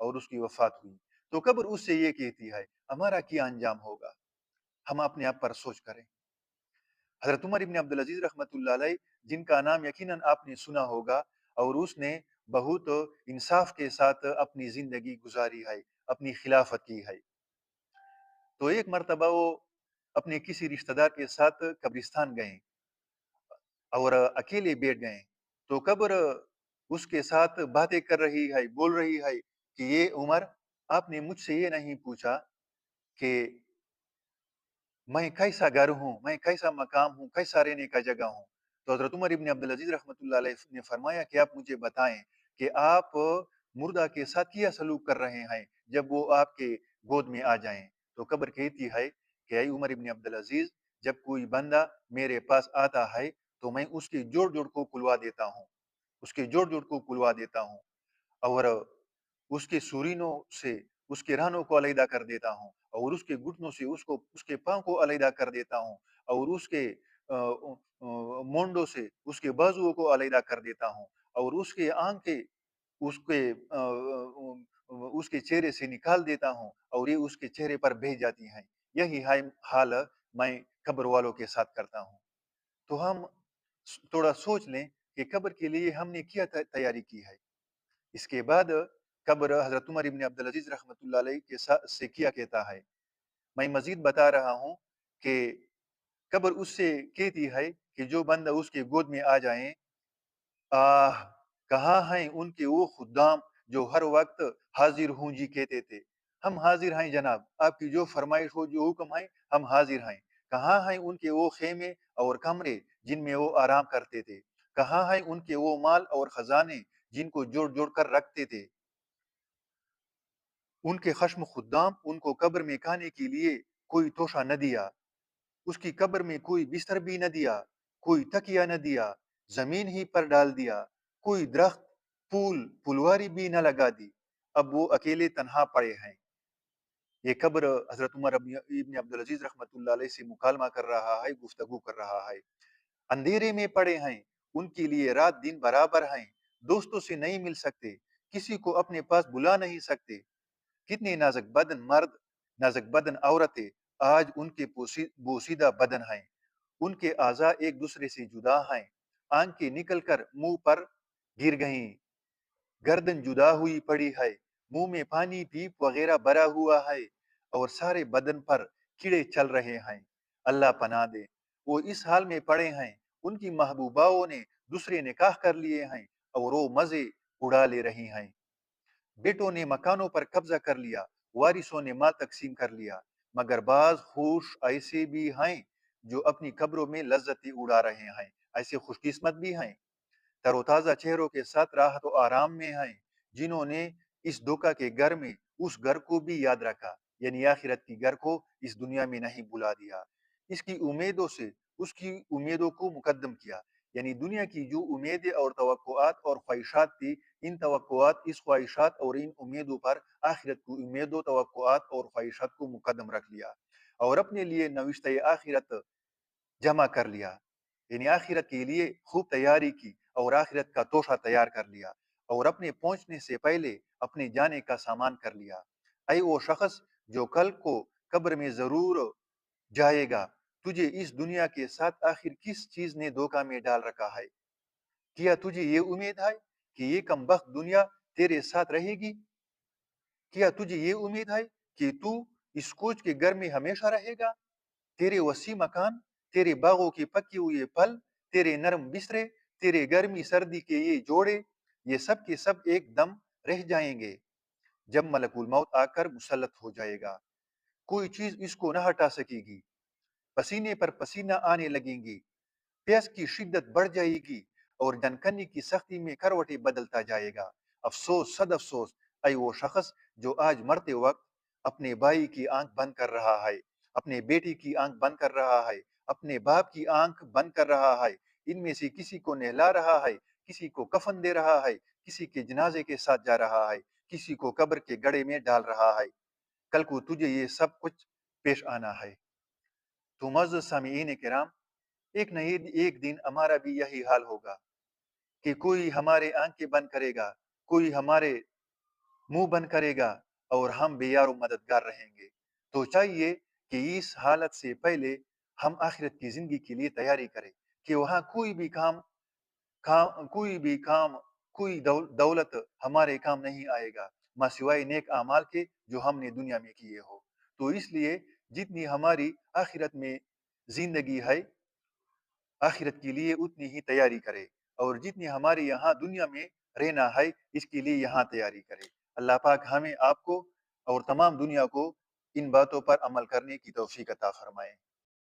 اور اس کی وفات ہوئی، تو قبر اس سے یہ کہتی ہے ہمارا کیا انجام ہوگا؟ ہم اپنے آپ پر سوچ کریں۔ حضرت عمر ابن عبدالعزیز رحمۃ اللہ علیہ، جن کا نام یقیناً آپ نے سنا ہوگا، اور اس نے بہت انصاف کے ساتھ اپنی زندگی گزاری ہے، اپنی خلافت کی ہے۔ تو ایک مرتبہ وہ اپنے کسی رشتہ دار کے ساتھ قبرستان گئے اور اکیلے بیٹھ گئے، تو قبر اس کے ساتھ باتیں کر رہی ہے، بول رہی ہے کہ یہ عمر، آپ نے مجھ سے یہ نہیں پوچھا کہ میں کیسا گھر ہوں، میں کیسا مقام ہوں، کیسا رہنے کا جگہ ہوں۔ تو حضرت عمر ابن عبدالعزیز رحمۃ اللہ علیہ نے فرمایا کہ آپ مجھے بتائیں کہ آپ مردہ کے ساتھ کیا سلوک کر رہے ہیں جب وہ آپ کے گود میں آ جائیں؟ تو قبر کہتی ہے کہ اے عمر ابن عبدالعزیز، جب کوئی بندہ میرے پاس آتا ہے تو میں اس کے جوڑ جوڑ کو کھلوا دیتا ہوں، اس کے جوڑ جوڑ کو کھلوا دیتا ہوں، اور اس کے سورینوں سے اس کے رانوں کو علیحدہ کر دیتا ہوں، اور اس کے گھٹنوں سے اس کے پاؤں کو علیحدہ کر دیتا ہوں، اور اس کے مونڈوں سے اس کے بازوؤں کو علیحدہ کر دیتا ہوں، اور اس کے آنکھیں اس کے اس کے چہرے سے نکال دیتا ہوں، اور یہ اس کے چہرے پر بہہ جاتی ہیں۔ یہی حال میں قبر والوں کے ساتھ کرتا ہوں۔ تو ہم تھوڑا سوچ لیں کہ قبر کے لیے ہم نے کیا تیاری کی ہے۔ اس کے بعد قبر حضرت عمر ابن عبدالعزیز رحمۃ اللہ علیہ کے ساتھ سے کیا کہتا ہے، میں مزید بتا رہا ہوں کہ قبر اس سے کہتی ہے کہ جو بندہ اس کے گود میں آ جائیں، آہ کہاں ہیں ان کے وہ خدام جو ہر وقت حاضر ہوں جی کہتے تھے؟ ہم حاضر ہیں جناب، آپ کی جو فرمائش ہو، جو حکم ہے، ہم حاضر ہیں۔ کہاں ہیں ان کے وہ خیمے اور کمرے جن میں وہ آرام کرتے تھے؟ کہاں ہیں ان کے وہ مال اور خزانے جن کو جوڑ جوڑ کر رکھتے تھے؟ ان کے خشم خدام ان کو قبر میں کھانے کے لیے کوئی توشہ نہ دیا، اس کی قبر میں کوئی بستر بھی نہ دیا، کوئی تکیہ نہ دیا، زمین ہی پر ڈال دیا، کوئی درخت پھلواری بھی نہ لگا دی۔ اب وہ اکیلے تنہا پڑے ہیں۔ یہ قبر حضرت عمر ابن عبدالعزیز رحمۃ اللہ علیہ سے مکالمہ کر رہا ہے، گفتگو کر رہا ہے۔ اندھیرے میں پڑے ہیں، ان کے لیے رات دن برابر ہیں، دوستوں سے نہیں مل سکتے، کسی کو اپنے پاس بلا نہیں سکتے۔ کتنے نازک بدن مرد، نازک بدن عورتیں آج ان کے بوسیدہ بدن ہیں، ان کے اعضاء ایک دوسرے سے جدا ہیں، آنکھیں نکل کر منہ پر گر گئیں، گردن جدا ہوئی پڑی ہے، منہ میں پانی پیپ وغیرہ بھرا ہوا ہے، اور سارے بدن پر کیڑے چل رہے ہیں۔ اللہ پناہ دے، وہ اس حال میں پڑے ہیں، ان کی محبوباؤں نے دوسرے نکاح کر لیے ہیں، اور وہ مزے اڑا لے رہی ہیں۔ بیٹوں نے مکانوں پر قبضہ کر لیا، وارثوں نے مال تقسیم کر لیا، مگر بعض خوش ایسے بھی ہیں جو اپنی قبروں میں لذتیں اڑا رہے ہیں، ایسے خوش قسمت بھی ہیں، تر و تازہ چہروں کے ساتھ راحت و آرام میں ہیں، جنہوں نے اس دھوکہ کے گھر میں اس گھر کو بھی یاد رکھا، یعنی آخرت کی گھر کو اس دنیا میں نہیں بلا دیا، اس کی امیدوں سے اس کی امیدوں کو مقدم کیا، یعنی دنیا کی جو امیدیں اور توقعات اور خواہشات تھی، ان توقعات، اس خواہشات اور ان امیدوں پر آخرت کو امیدوں، توقعات اور خواہشات کو مقدم رکھ لیا، اور اپنے لیے نوشتہ آخرت جمع کر لیا، یعنی آخرت کے لیے خوب تیاری کی، اور آخرت کا توشہ تیار کر لیا، اور اپنے پہنچنے سے پہلے اپنے جانے کا سامان کر لیا۔ اے وہ شخص جو کل کو قبر میں ضرور جائے گا، تجھے اس دنیا کے ساتھ آخر کس چیز نے دھوکہ میں ڈال رکھا ہے؟ کیا تجھے یہ امید ہے کہ یہ کم بخت دنیا تیرے ساتھ رہے گی؟ کیا تجھے یہ امید ہے کہ تو اس کوچ کے گھر میں ہمیشہ رہے گا؟ تیرے وسیع مکان، تیرے باغوں کے پکے ہوئے پھل، تیرے نرم بسترے، تیرے گرمی سردی کے یہ جوڑے، یہ سب کے سب ایک دم رہ جائیں گے جب ملک الموت آ کر مسلط ہو جائے گا۔ کوئی چیز اس کو نہ ہٹا سکے گی، پسینے پر پسینہ آنے لگیں گی، پیاس کی شدت بڑھ جائے گی، اور جنکنی کی سختی میں کروٹیں بدلتا جائے گا۔ افسوس، صد افسوس، اے وہ شخص جو آج مرتے وقت اپنے بھائی کی آنکھ بند کر رہا ہے، اپنے بیٹی کی آنکھ بند کر رہا ہے، اپنے باپ کی آنکھ بند کر رہا ہے، ان میں سے کسی کو نہلا رہا ہے، کسی کو کفن دے رہا ہے، کسی کے جنازے کے ساتھ جا رہا ہے، کسی کو قبر کے گڑھے میں ڈال رہا ہے۔ کل کو تجھے یہ سب کچھ پیش آنا ہے۔ تو معزز سامعین کرام، ایک نہ ایک دن ہمارا بھی یہی حال ہوگا کہ کوئی ہمارے آنکھیں بند کرے گا، کوئی ہمارے منہ بند کرے گا اور ہم بے یار و مددگار رہیں گے۔ تو چاہیے کہ اس حالت سے پہلے ہم آخرت کی زندگی کے لیے تیاری کریں کہ وہاں کوئی بھی کام، کوئی دولت ہمارے کام نہیں آئے گا ماں سوائے نیک اعمال کے جو ہم نے دنیا میں کیے ہو۔ تو اس لیے جتنی ہماری آخرت میں زندگی ہے، آخرت کے لیے اتنی ہی تیاری کرے، اور جتنی ہمارے یہاں دنیا میں رہنا ہے اس کے لیے یہاں تیاری کرے۔ اللہ پاک ہمیں، آپ کو اور تمام دنیا کو ان باتوں پر عمل کرنے کی توفیق عطا فرمائے۔